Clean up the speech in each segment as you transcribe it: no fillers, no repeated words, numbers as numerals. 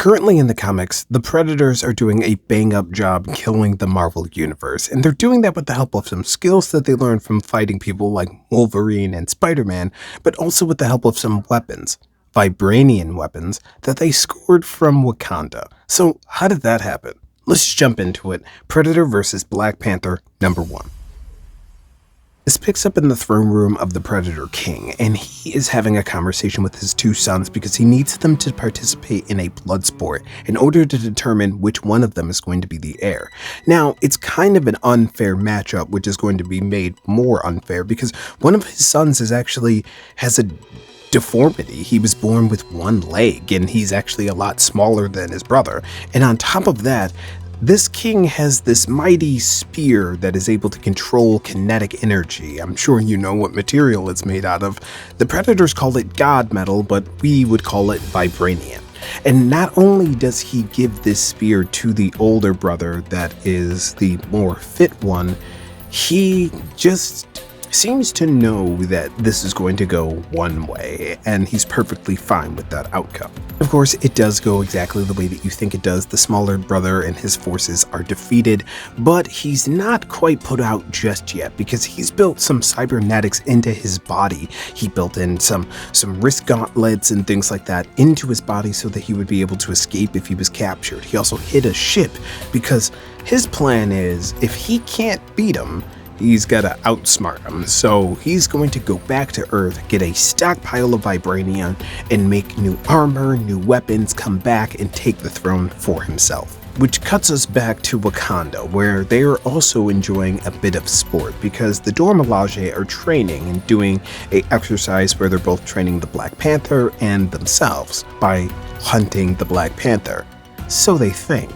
Currently in the comics, the Predators are doing a bang-up job killing the Marvel Universe, and they're doing that with the help of some skills that they learned from fighting people like Wolverine and Spider-Man, but also with the help of some weapons, Vibranium weapons, that they scored from Wakanda. So how did that happen? Let's jump into it. Predator vs. Black Panther, number 1. This picks up in the throne room of the Predator King, and he is having a conversation with his two sons because he needs them to participate in a blood sport in order to determine which one of them is going to be the heir. Now, it's kind of an unfair matchup, which is going to be made more unfair because one of his sons has a deformity. He was born with one leg, and he's actually a lot smaller than his brother. And on top of that, this king has this mighty spear that is able to control kinetic energy. I'm sure you know what material it's made out of. The Predators call it God metal, but we would call it Vibranium. And not only does he give this spear to the older brother that is the more fit one, he just seems to know that this is going to go one way, and he's perfectly fine with that outcome. Of course, it does go exactly the way that you think it does. The smaller brother and his forces are defeated, but he's not quite put out just yet because he's built some cybernetics into his body. He built in some wrist gauntlets and things like that into his body so that he would be able to escape if he was captured. He also hid a ship because his plan is if he can't beat him, he's got to outsmart him, so he's going to go back to Earth, get a stockpile of Vibranium, and make new armor, new weapons, come back and take the throne for himself. Which cuts us back to Wakanda, where they are also enjoying a bit of sport because the Dora Milaje are training and doing an exercise where they're both training the Black Panther and themselves by hunting the Black Panther. So they think,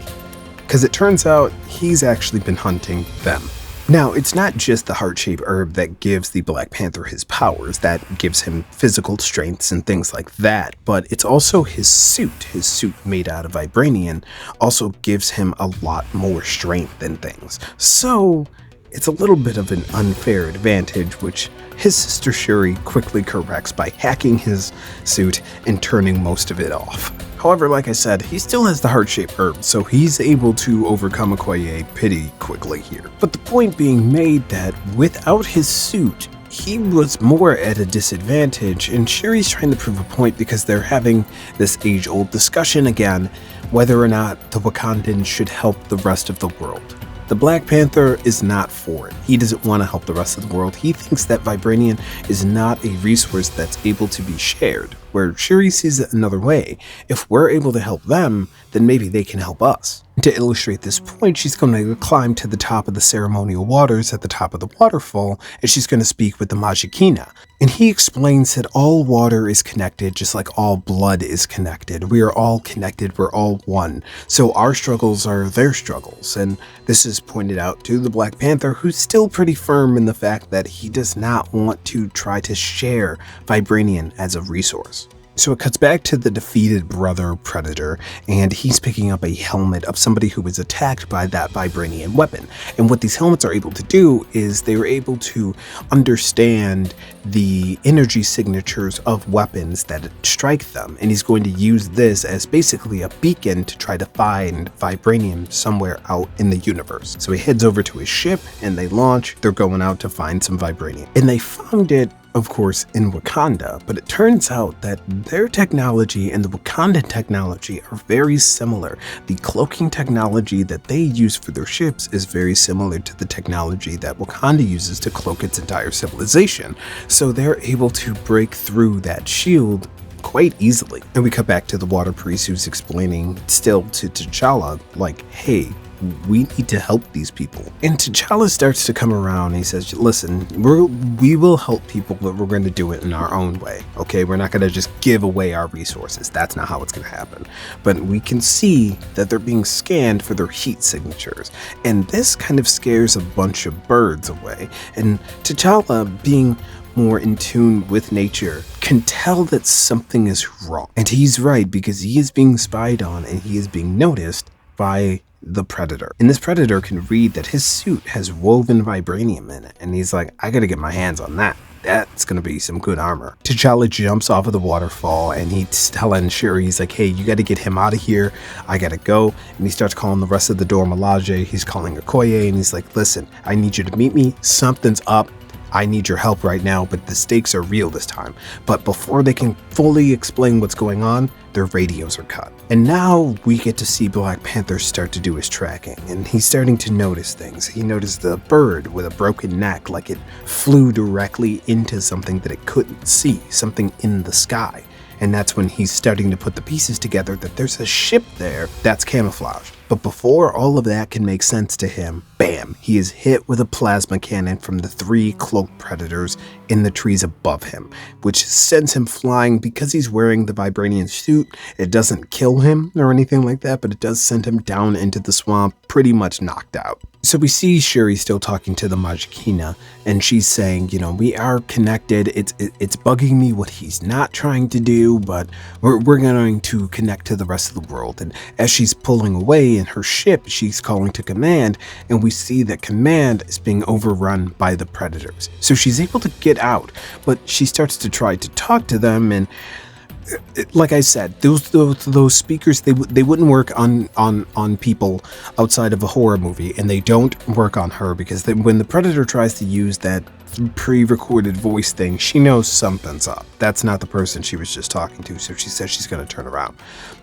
because it turns out he's actually been hunting them. Now, it's not just the heart-shaped herb that gives the Black Panther his powers, that gives him physical strengths and things like that, but it's also his suit. His suit made out of Vibranium also gives him a lot more strength and things. So, it's a little bit of an unfair advantage, which his sister Shuri quickly corrects by hacking his suit and turning most of it off. However, like I said, he still has the heart-shaped herb, so he's able to overcome Okoye pretty quickly here. But the point being made that without his suit, he was more at a disadvantage, and Shuri's trying to prove a point because they're having this age-old discussion again, whether or not the Wakandans should help the rest of the world. The Black Panther is not for it. He doesn't want to help the rest of the world. He thinks that Vibranium is not a resource that's able to be shared, where Shuri sees it another way. If we're able to help them, then maybe they can help us. To illustrate this point, she's going to climb to the top of the ceremonial waters at the top of the waterfall, and she's going to speak with the Majikina. And he explains that all water is connected just like all blood is connected. We are all connected, we're all one. So our struggles are their struggles. And this is pointed out to the Black Panther, who's still pretty firm in the fact that he does not want to try to share Vibranium as a resource. So it cuts back to the defeated brother Predator, and he's picking up a helmet of somebody who was attacked by that Vibranium weapon. And what these helmets are able to do is they were able to understand the energy signatures of weapons that strike them, and he's going to use this as basically a beacon to try to find Vibranium somewhere out in the universe. So he heads over to his ship, and they launch. They're going out to find some Vibranium. And they found it, of course, in Wakanda, but it turns out that their technology and the Wakandan technology are very similar. The cloaking technology that they use for their ships is very similar to the technology that Wakanda uses to cloak its entire civilization. So they're able to break through that shield quite easily. And we cut back to the water priest who's explaining still to T'Challa, like, hey, we need to help these people. And T'Challa starts to come around and he says, listen, we will help people, but we're going to do it in our own way. Okay, we're not going to just give away our resources. That's not how it's going to happen. But we can see that they're being scanned for their heat signatures. And this kind of scares a bunch of birds away. And T'Challa, being more in tune with nature, can tell that something is wrong. And he's right, because he is being spied on and he is being noticed by the Predator. And this Predator can read that his suit has woven Vibranium in it, and he's like, I gotta get my hands on that. That's gonna be some good armor. T'Challa jumps off of the waterfall and he's telling Shuri, he's like, hey, you gotta get him out of here. I gotta go. And he starts calling the rest of the Dora Milaje. He's calling Okoye and he's like, listen, I need you to meet me. Something's up. I need your help right now, but the stakes are real this time. But before they can fully explain what's going on, their radios are cut. And now we get to see Black Panther start to do his tracking, and he's starting to notice things. He noticed the bird with a broken neck, like it flew directly into something that it couldn't see, something in the sky. And that's when he's starting to put the pieces together that there's a ship there that's camouflaged. But before all of that can make sense to him, bam, he is hit with a plasma cannon from the 3 cloaked predators in the trees above him, which sends him flying. Because he's wearing the vibranium suit, it doesn't kill him or anything like that, but it does send him down into the swamp, pretty much knocked out. So we see Shuri still talking to the Majikina, and she's saying, you know, we are connected. It's bugging me what he's not trying to do, but we're going to connect to the rest of the world. And as she's pulling away in her ship, she's calling to Command, and we see that Command is being overrun by the Predators. So she's able to get out, but she starts to try to talk to them, and like I said, those speakers, they wouldn't work on people outside of a horror movie, and they don't work on her because when the Predator tries to use that pre-recorded voice thing, she knows something's up. That's not the person she was just talking to, so she says she's going to turn around.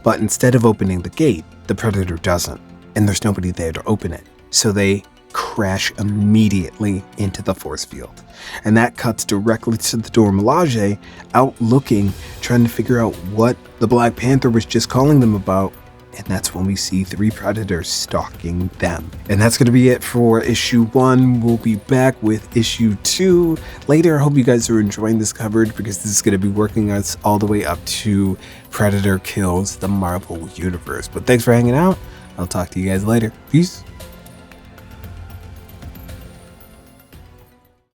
But instead of opening the gate, the Predator doesn't, and there's nobody there to open it. So they crash immediately into the force field. And that cuts directly to the Dora Milaje out looking, trying to figure out what the Black Panther was just calling them about. And that's when we see 3 predators stalking them. And that's going to be it for issue 1. We'll be back with issue 2 later. I hope you guys are enjoying this coverage because this is going to be working us all the way up to Predator kills the Marvel Universe. But thanks for hanging out. I'll talk to you guys later. Peace.